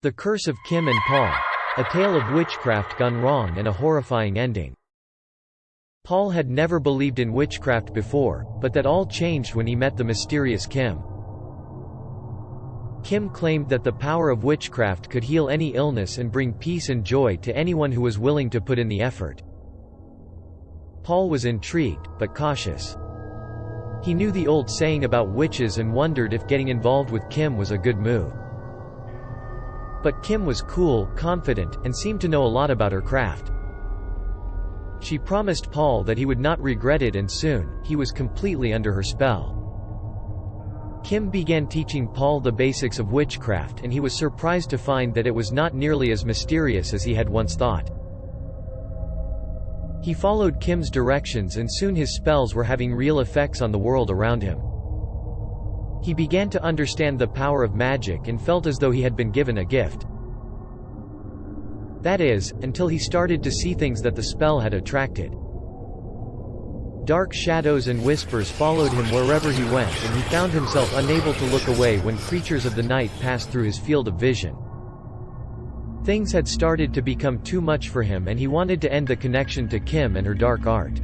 The Curse of Kim and Paul. A tale of witchcraft gone wrong and a horrifying ending. Paul had never believed in witchcraft before, but that all changed when he met the mysterious Kim. Kim claimed that the power of witchcraft could heal any illness and bring peace and joy to anyone who was willing to put in the effort. Paul was intrigued, but cautious. He knew the old saying about witches and wondered if getting involved with Kim was a good move. But Kim was cool, confident, and seemed to know a lot about her craft. She promised Paul that he would not regret it, and soon, he was completely under her spell. Kim began teaching Paul the basics of witchcraft, and he was surprised to find that it was not nearly as mysterious as he had once thought. He followed Kim's directions, and soon his spells were having real effects on the world around him. He began to understand the power of magic and felt as though he had been given a gift. That is, until he started to see things that the spell had attracted. Dark shadows and whispers followed him wherever he went, and he found himself unable to look away when creatures of the night passed through his field of vision. Things had started to become too much for him, and he wanted to end the connection to Kim and her dark art.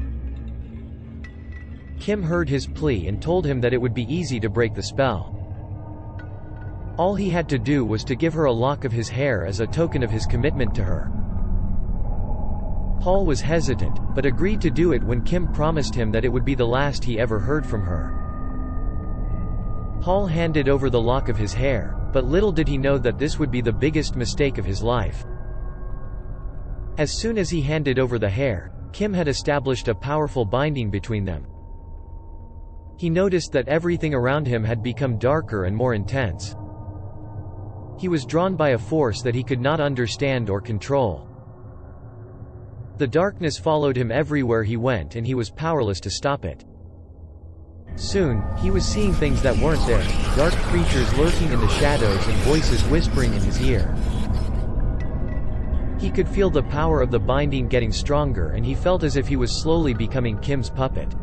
Kim heard his plea and told him that it would be easy to break the spell. All he had to do was to give her a lock of his hair as a token of his commitment to her. Paul was hesitant, but agreed to do it when Kim promised him that it would be the last he ever heard from her. Paul handed over the lock of his hair, but little did he know that this would be the biggest mistake of his life. As soon as he handed over the hair, Kim had established a powerful binding between them. He noticed that everything around him had become darker and more intense. He was drawn by a force that he could not understand or control. The darkness followed him everywhere he went, and he was powerless to stop it. Soon, he was seeing things that weren't there, dark creatures lurking in the shadows and voices whispering in his ear. He could feel the power of the binding getting stronger, and he felt as if he was slowly becoming Kim's puppet.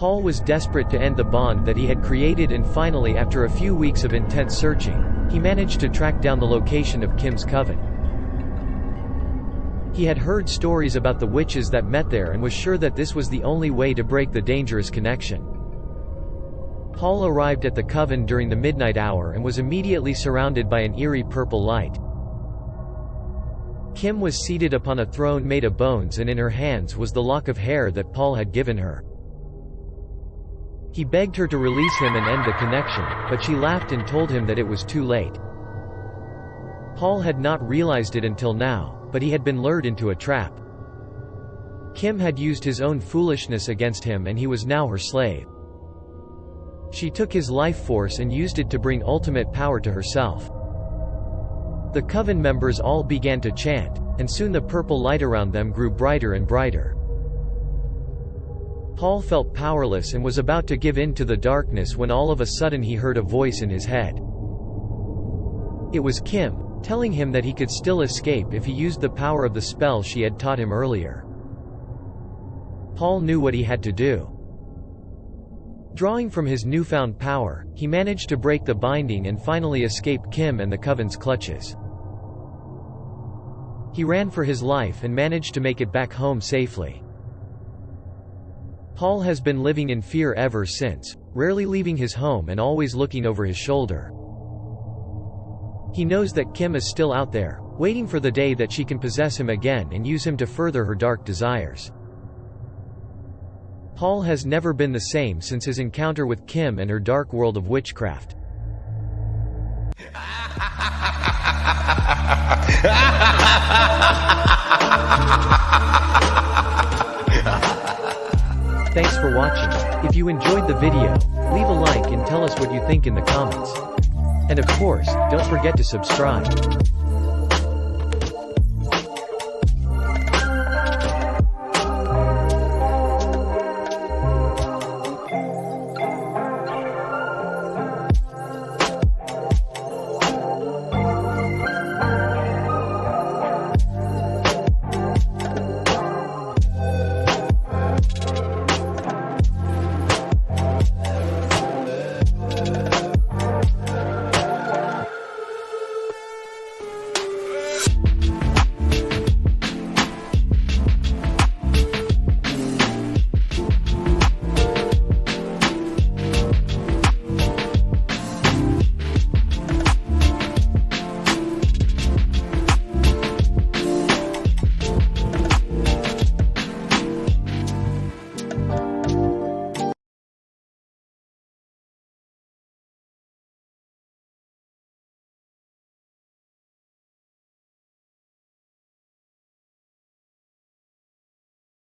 Paul was desperate to end the bond that he had created, and finally, after a few weeks of intense searching, he managed to track down the location of Kim's coven. He had heard stories about the witches that met there and was sure that this was the only way to break the dangerous connection. Paul arrived at the coven during the midnight hour and was immediately surrounded by an eerie purple light. Kim was seated upon a throne made of bones, and in her hands was the lock of hair that Paul had given her. He begged her to release him and end the connection, but she laughed and told him that it was too late. Paul had not realized it until now, but he had been lured into a trap. Kim had used his own foolishness against him, and he was now her slave. She took his life force and used it to bring ultimate power to herself. The coven members all began to chant, and soon the purple light around them grew brighter and brighter. Paul felt powerless and was about to give in to the darkness when all of a sudden he heard a voice in his head. It was Kim, telling him that he could still escape if he used the power of the spell she had taught him earlier. Paul knew what he had to do. Drawing from his newfound power, he managed to break the binding and finally escape Kim and the coven's clutches. He ran for his life and managed to make it back home safely. Paul has been living in fear ever since, rarely leaving his home and always looking over his shoulder. He knows that Kim is still out there, waiting for the day that she can possess him again and use him to further her dark desires. Paul has never been the same since his encounter with Kim and her dark world of witchcraft. Thanks for watching. If you enjoyed the video, leave a like and tell us what you think in the comments. And of course, don't forget to subscribe.